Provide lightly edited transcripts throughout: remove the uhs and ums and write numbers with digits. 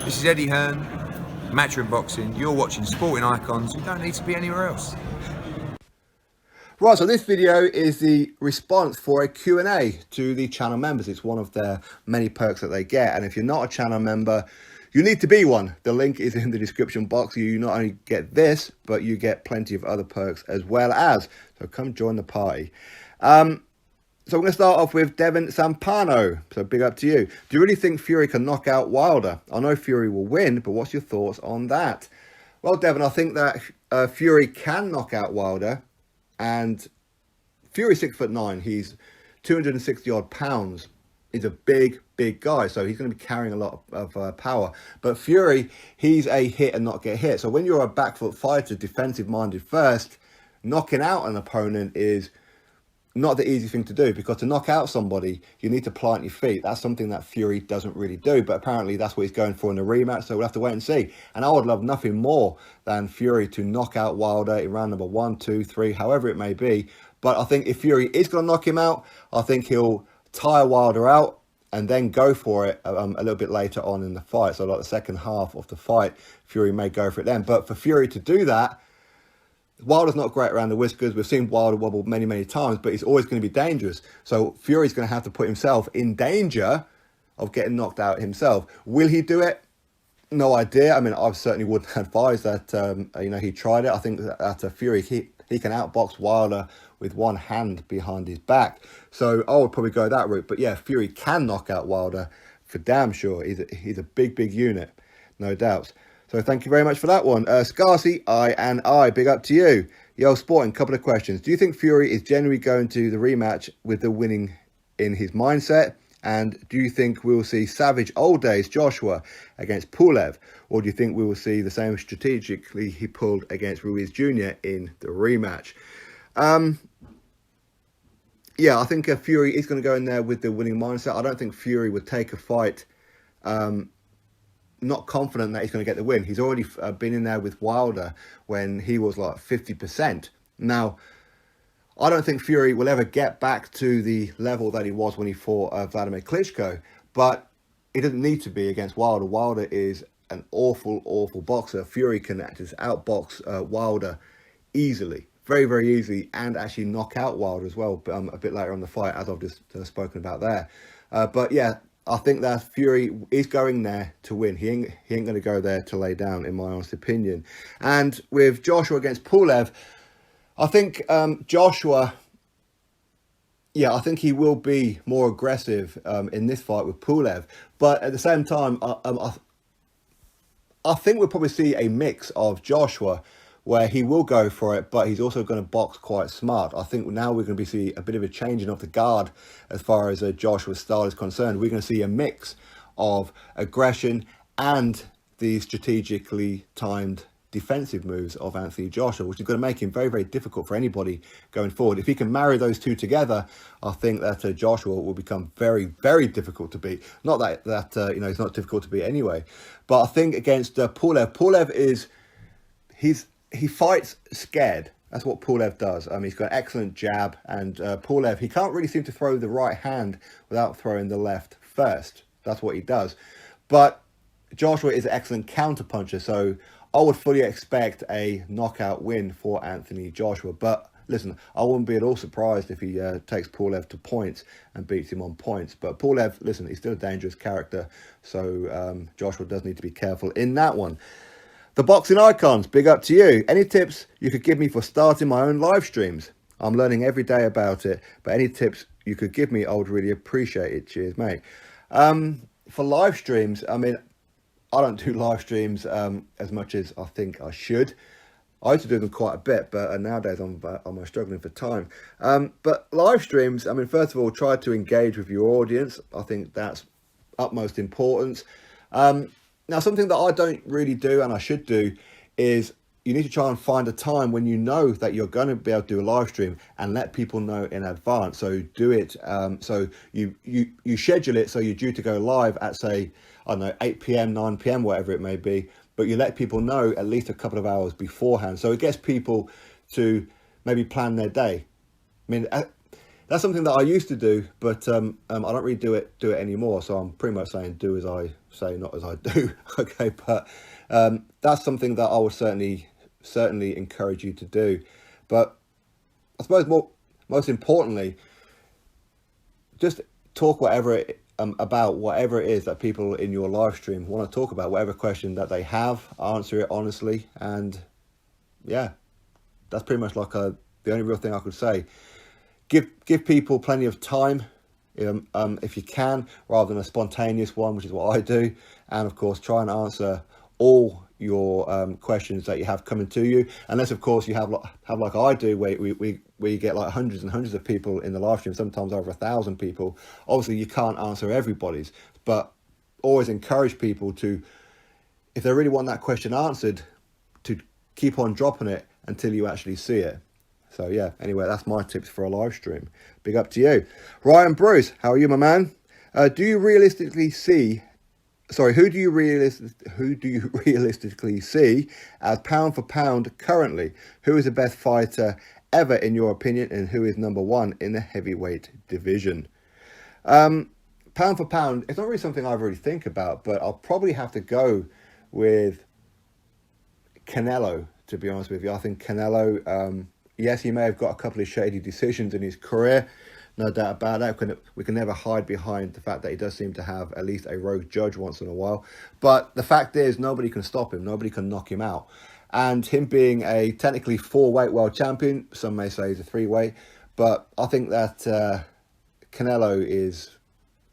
This is Eddie Hearn, Matchroom Boxing. You're watching Sporting Icons. You don't need to be anywhere else. Right, so this video is the response for a Q&A to the channel members. It's one of their many perks that they get. And if you're not a channel member, you need to be one. The link is in the description box. You not only get this, but you get plenty of other perks as well as. So come join the party. So we're going to start off with Devin Sampano. So big up to you. Do you really think Fury can knock out Wilder? I know Fury will win, but what's your thoughts on that? Well, Devin, I think that Fury can knock out Wilder. And Fury's 6'9". He's 260 odd pounds. He's a big guy, so he's going to be carrying a lot of power. But Fury, he's a hit and not get hit. So when you're a back foot fighter, defensive minded first, knocking out an opponent is not the easy thing to do, because to knock out somebody, you need to plant your feet. That's something that Fury doesn't really do, but apparently that's what he's going for in the rematch, so we'll have to wait and see. And I would love nothing more than Fury to knock out Wilder in round number 1, 2, 3, however it may be. But I think if Fury is going to knock him out, I think he'll tire Wilder out and then go for it a little bit later on in the fight. So like the second half of the fight, Fury may go for it then. But for Fury to do that, Wilder's not great around the whiskers. We've seen Wilder wobble many times, but he's always going to be dangerous. So Fury's going to have to put himself in danger of getting knocked out himself. Will he do it? No idea. I mean, I certainly wouldn't advise that, he tried it. I think that Fury, he can outbox Wilder with one hand behind his back. So I would probably go that route. But yeah, Fury can knock out Wilder for damn sure. He's a big unit, no doubts. So thank you very much for that one. Scarsy, I, big up to you. Yo, Sporting, couple of questions. Do you think Fury is generally going to the rematch with the winning in his mindset? And do you think we'll see savage old days Joshua against Pulev? Or do you think we will see the same strategically he pulled against Ruiz Jr. in the rematch? Yeah, I think Fury is going to go in there with the winning mindset. I don't think Fury would take a fight not confident that he's going to get the win. He's already been in there with Wilder when he was like 50%. Now, I don't think Fury will ever get back to the level that he was when he fought Vladimir Klitschko, but it doesn't need to be against Wilder. Wilder is an awful boxer. Fury can just outbox Wilder easily, very easily, and actually knock out Wilder as well a bit later on the fight, as I've just spoken about there. But yeah, I think that Fury is going there to win. He ain't going to go there to lay down, in my honest opinion. And with Joshua against Pulev, I think Joshua, yeah, I think he will be more aggressive in this fight with Pulev. But at the same time, I think we'll probably see a mix of Joshua where he will go for it, but he's also going to box quite smart. I think now we're going to see a bit of a changing of the guard as far as Joshua's style is concerned. We're going to see a mix of aggression and the strategically timed defensive moves of Anthony Joshua, which is going to make him very difficult for anybody going forward. If he can marry those two together, I think that Joshua will become very difficult to beat. Not that he's not difficult to beat anyway, but I think against Pulev is he fights scared. That's what Pulev does. He's got an excellent jab, and Pulev, he can't really seem to throw the right hand without throwing the left first. That's what he does. But Joshua is an excellent counter puncher, so I would fully expect a knockout win for Anthony Joshua. But listen, I wouldn't be at all surprised if he takes Pulev to points and beats him on points. But Pulev, listen, he's still a dangerous character, so Joshua does need to be careful in that one. The Boxing Icons, big up to you. Any tips you could give me for starting my own live streams? I'm learning every day about it, but any tips you could give me, I would really appreciate it. Cheers, mate. For live streams, I mean, I don't do live streams as much as I think I should. I used to do them quite a bit, but nowadays I'm struggling for time. But live streams, I mean, first of all, try to engage with your audience. I think that's utmost importance. Now, something that I don't really do and I should do is you need to try and find a time when you know that you're going to be able to do a live stream and let people know in advance. So do it. So you schedule it so you're due to go live at, say, I don't know, 8 p.m, 9 p.m, whatever it may be. But you let people know at least a couple of hours beforehand. So it gets people to maybe plan their day. I mean, that's something that I used to do, but I don't really do it anymore. So I'm pretty much saying do as I say, not as I do. Okay, but that's something that I would certainly encourage you to do. But I suppose most importantly, just talk about whatever it is that people in your live stream want to talk about, whatever question that they have, answer it honestly, and yeah, that's pretty much like the only real thing I could say. Give people plenty of time, if you can, rather than a spontaneous one, which is what I do. And of course, try and answer all your questions that you have coming to you, unless of course you have like I do, where we get like hundreds and hundreds of people in the live stream, sometimes over 1,000 people. Obviously, you can't answer everybody's, but always encourage people to, if they really want that question answered, to keep on dropping it until you actually see it. So yeah, anyway, that's my tips for a live stream. Big up to you. Ryan Bruce, how are you, my man? Who do you realistically see as pound for pound currently? Who is the best fighter ever in your opinion, and who is number one in the heavyweight division? Pound for pound, it's not really something I really think about, but I'll probably have to go with Canelo, to be honest with you. I think Canelo, yes, he may have got a couple of shady decisions in his career, no doubt about that. We can never hide behind the fact that he does seem to have at least a rogue judge once in a while. But the fact is, nobody can stop him. Nobody can knock him out. And him being a technically 4-weight world champion, some may say he's a 3-weight, but I think that Canelo is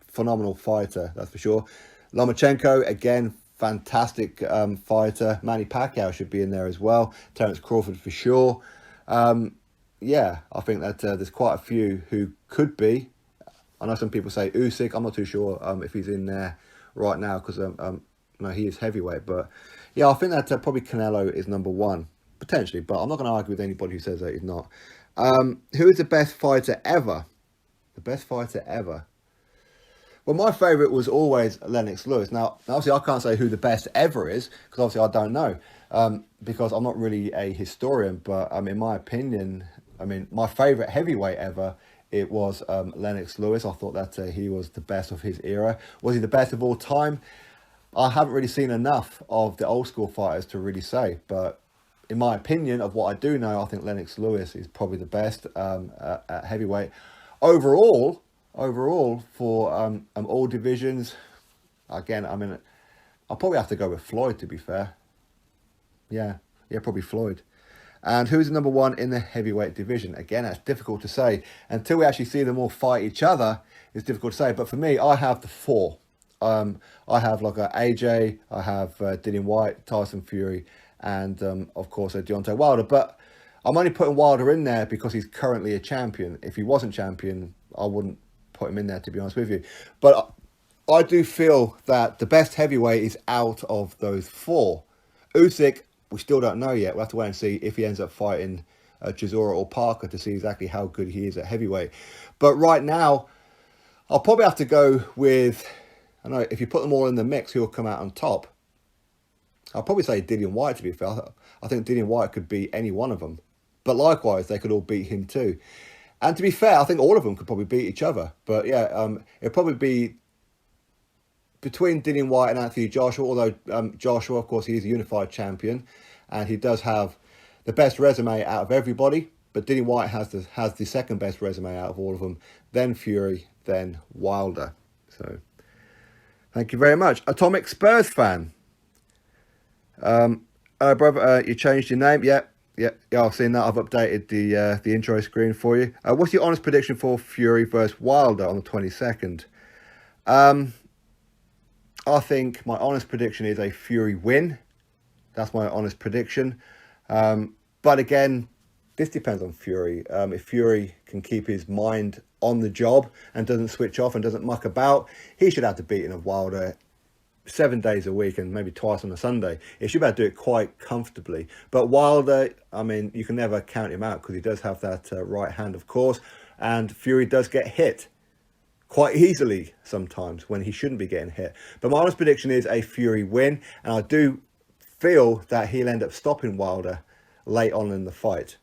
a phenomenal fighter, that's for sure. Lomachenko, again, fantastic fighter. Manny Pacquiao should be in there as well. Terence Crawford for sure. Yeah, I think that there's quite a few who could be. I know some people say Usyk. I'm not too sure if he's in there right now, because no, he is heavyweight. But yeah, I think that probably Canelo is number one, potentially. But I'm not going to argue with anybody who says that he's not. Who is the best fighter ever? The best fighter ever. Well, my favourite was always Lennox Lewis. Now, obviously, I can't say who the best ever is, because obviously I don't know, because I'm not really a historian. But in my opinion, my favourite heavyweight ever, it was Lennox Lewis. I thought that he was the best of his era. Was he the best of all time? I haven't really seen enough of the old school fighters to really say. But in my opinion, of what I do know, I think Lennox Lewis is probably the best at heavyweight. Overall, for all divisions, again, I'll probably have to go with Floyd, to be fair. Yeah, probably Floyd. And who's number one in the heavyweight division? Again, that's difficult to say. Until we actually see them all fight each other, it's difficult to say. But for me, I have the four. I have like AJ, I have Dillian Whyte, Tyson Fury, and of course Deontay Wilder. But I'm only putting Wilder in there because he's currently a champion. If he wasn't champion, I wouldn't put him in there, to be honest with you. But I do feel that the best heavyweight is out of those four. Usyk, we still don't know yet. We'll have to wait and see if he ends up fighting Chisora or Parker to see exactly how good he is at heavyweight. But right now, I'll probably have to go with, I know if you put them all in the mix, who will come out on top? I'll probably say Dillian Whyte, to be fair. I think Dillian Whyte could beat any one of them. But likewise, they could all beat him too. And to be fair, I think all of them could probably beat each other. But yeah, it'll probably be between Dillian Whyte and Anthony Joshua, although Joshua, of course, he's a unified champion. And he does have the best resume out of everybody. But Dillian Whyte has the second best resume out of all of them. Then Fury, then Wilder. So, thank you very much. Atomic Spurs fan. Brother, you changed your name? Yeah, I've seen that. I've updated the intro screen for you. What's your honest prediction for Fury versus Wilder on the 22nd? I think my honest prediction is a Fury win. That's my honest prediction. But again, this depends on Fury. If Fury can keep his mind on the job and doesn't switch off and doesn't muck about, he should have the beating of Wilder 7 days a week and maybe twice on a Sunday. He should be able to do it quite comfortably. But Wilder, you can never count him out because he does have that right hand, of course. And Fury does get hit quite easily sometimes when he shouldn't be getting hit. But my honest prediction is a Fury win. And I do feel that he'll end up stopping Wilder late on in the fight.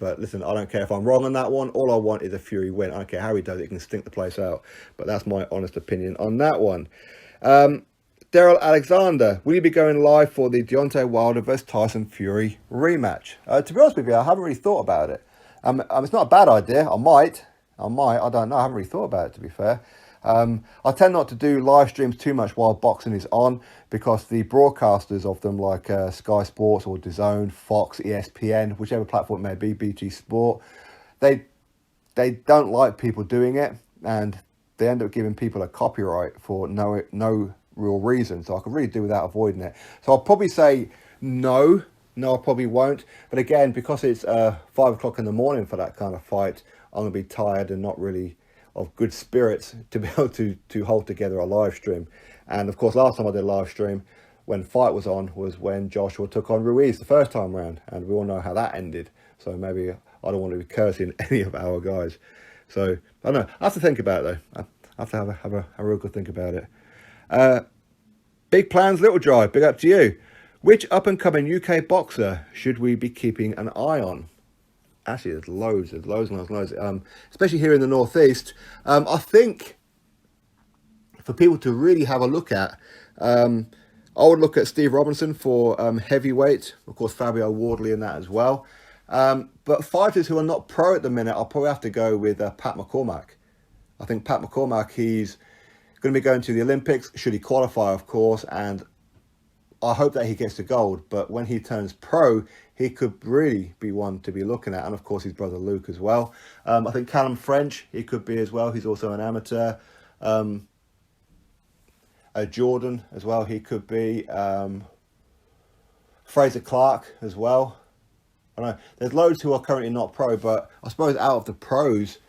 But listen, I don't care if I'm wrong on that one. All I want is a Fury win. I don't care how he does it. He can stink the place out. But that's my honest opinion on that one. Daryl Alexander, will you be going live for the Deontay Wilder vs Tyson Fury rematch? To be honest with you, I haven't really thought about it. It's not a bad idea. I might. I don't know. I haven't really thought about it, to be fair. I tend not to do live streams too much while boxing is on, because the broadcasters of them, like Sky Sports or DAZN, Fox, ESPN, whichever platform it may be, BT Sport, they don't like people doing it, and they end up giving people a copyright for no real reason. So I could really do without avoiding it. So I'll probably say no. No, I probably won't. But again, because it's 5 o'clock in the morning for that kind of fight, I'm going to be tired and not really of good spirits to be able to hold together a live stream. And of course, last time I did a live stream when fight was on was when Joshua took on Ruiz the first time round, and we all know how that ended. So maybe I don't want to be cursing any of our guys. So I don't know. I have to think about it though. I have to have a real good think about it. Big Plans, Little Drive. Big up to you. Which up and coming UK boxer should we be keeping an eye on? Actually, there's loads, especially here in the Northeast. I think for people to really have a look at, I would look at Steve Robinson for heavyweight. Of course, Fabio Wardley in that as well. But fighters who are not pro at the minute, I'll probably have to go with Pat McCormack. I think Pat McCormack, he's going to be going to the Olympics, should he qualify, of course, and I hope that he gets the gold. But when he turns pro, he could really be one to be looking at. And of course, his brother Luke as well. I think Callum French, he could be as well. He's also an amateur. Jordan as well, he could be. Fraser Clark as well. I know there's loads who are currently not pro, but I suppose out of the pros,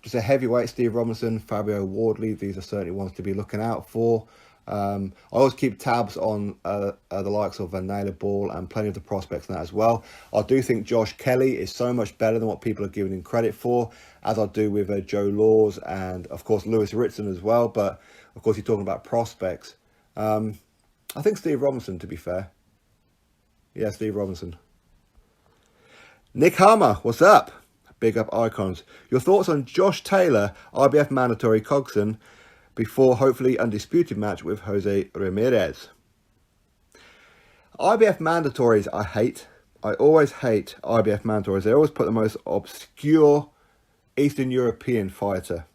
just a heavyweight, Steve Robinson, Fabio Wardley, these are certainly ones to be looking out for. I always keep tabs on the likes of Naylor Ball and plenty of the prospects in that as well. I do think Josh Kelly is so much better than what people are giving him credit for, as I do with Joe Laws and of course Lewis Ritson as well. But of course you're talking about prospects. I think Steve Robinson, to be fair. Yeah, Steve Robinson. Nick Hammer, what's up? Big up Icons. Your thoughts on Josh Taylor, IBF mandatory Cogson, before hopefully undisputed match with Jose Ramirez. IBF mandatories I hate. I always hate IBF mandatories. They always put the most obscure Eastern European fighter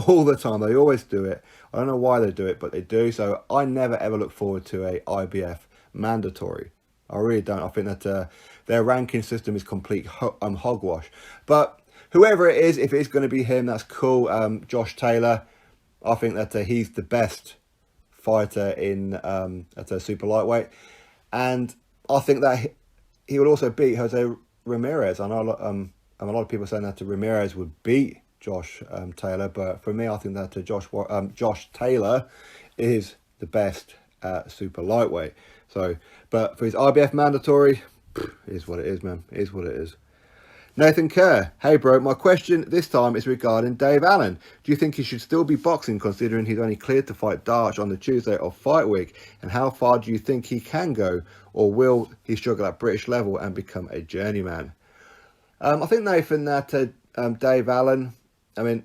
all the time. They always do it. I don't know why they do it, but they do. So I never ever look forward to a IBF mandatory. I really don't. I think that their ranking system is complete hogwash. But whoever it is, if it's going to be him, that's cool. Josh Taylor, I think that he's the best fighter in at a super lightweight, and I think that he would also beat Jose Ramirez. I know a lot of people saying that Ramirez would beat Josh Taylor, but for me, I think that Josh Taylor is the best at super lightweight. So, but for his IBF mandatory, is what it is, man. It is what it is. Nathan Kerr, hey bro, my question this time is regarding Dave Allen. Do you think he should still be boxing, considering he's only cleared to fight Darch on the Tuesday of fight week? And how far do you think he can go, or will he struggle at British level and become a journeyman? I think, Nathan, that Dave Allen, I mean,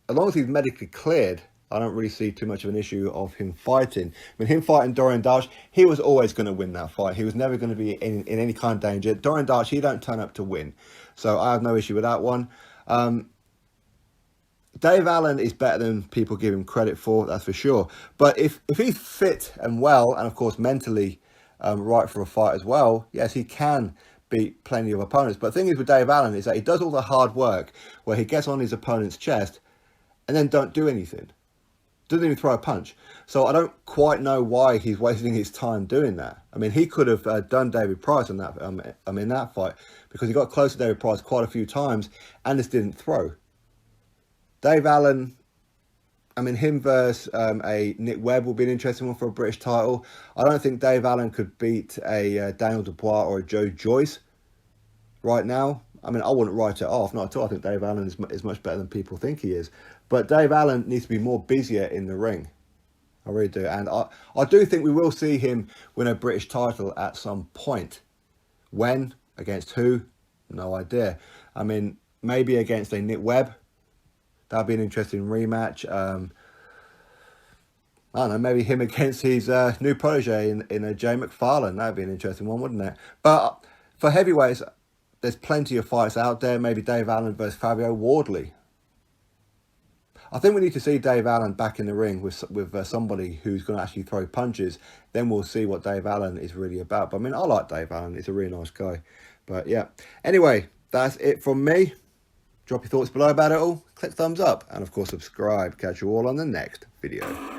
as long as he's medically cleared, I don't really see too much of an issue of him fighting. I mean, him fighting Dorian Darch, he was always going to win that fight. He was never going to be in any kind of danger. Dorian Darch, he don't turn up to win. So I have no issue with that one. Dave Allen is better than people give him credit for, that's for sure. But if he's fit and well, and of course mentally right for a fight as well, yes, he can beat plenty of opponents. But the thing is with Dave Allen is that he does all the hard work where he gets on his opponent's chest and then don't do anything. Doesn't even throw a punch. So I don't quite know why he's wasting his time doing that. I mean, he could have done David Price in that that fight, because he got close to David Price quite a few times and just didn't throw. Dave Allen, I mean, him versus a Nick Webb will be an interesting one for a British title. I don't think Dave Allen could beat a Daniel Dubois or a Joe Joyce right now. I mean, I wouldn't write it off, not at all. I think Dave Allen is much better than people think he is. But Dave Allen needs to be more busier in the ring. I really do. And I do think we will see him win a British title at some point. When? Against who? No idea. I mean, maybe against a Nick Webb. That'd be an interesting rematch. I don't know, maybe him against his new protege in a Jay McFarlane. That'd be an interesting one, wouldn't it? But for heavyweights, there's plenty of fights out there. Maybe Dave Allen versus Fabio Wardley. I think we need to see Dave Allen back in the ring with somebody who's going to actually throw punches. Then we'll see what Dave Allen is really about. But I mean, I like Dave Allen. He's a really nice guy. But yeah. Anyway, that's it from me. Drop your thoughts below about it all. Click thumbs up. And of course, subscribe. Catch you all on the next video.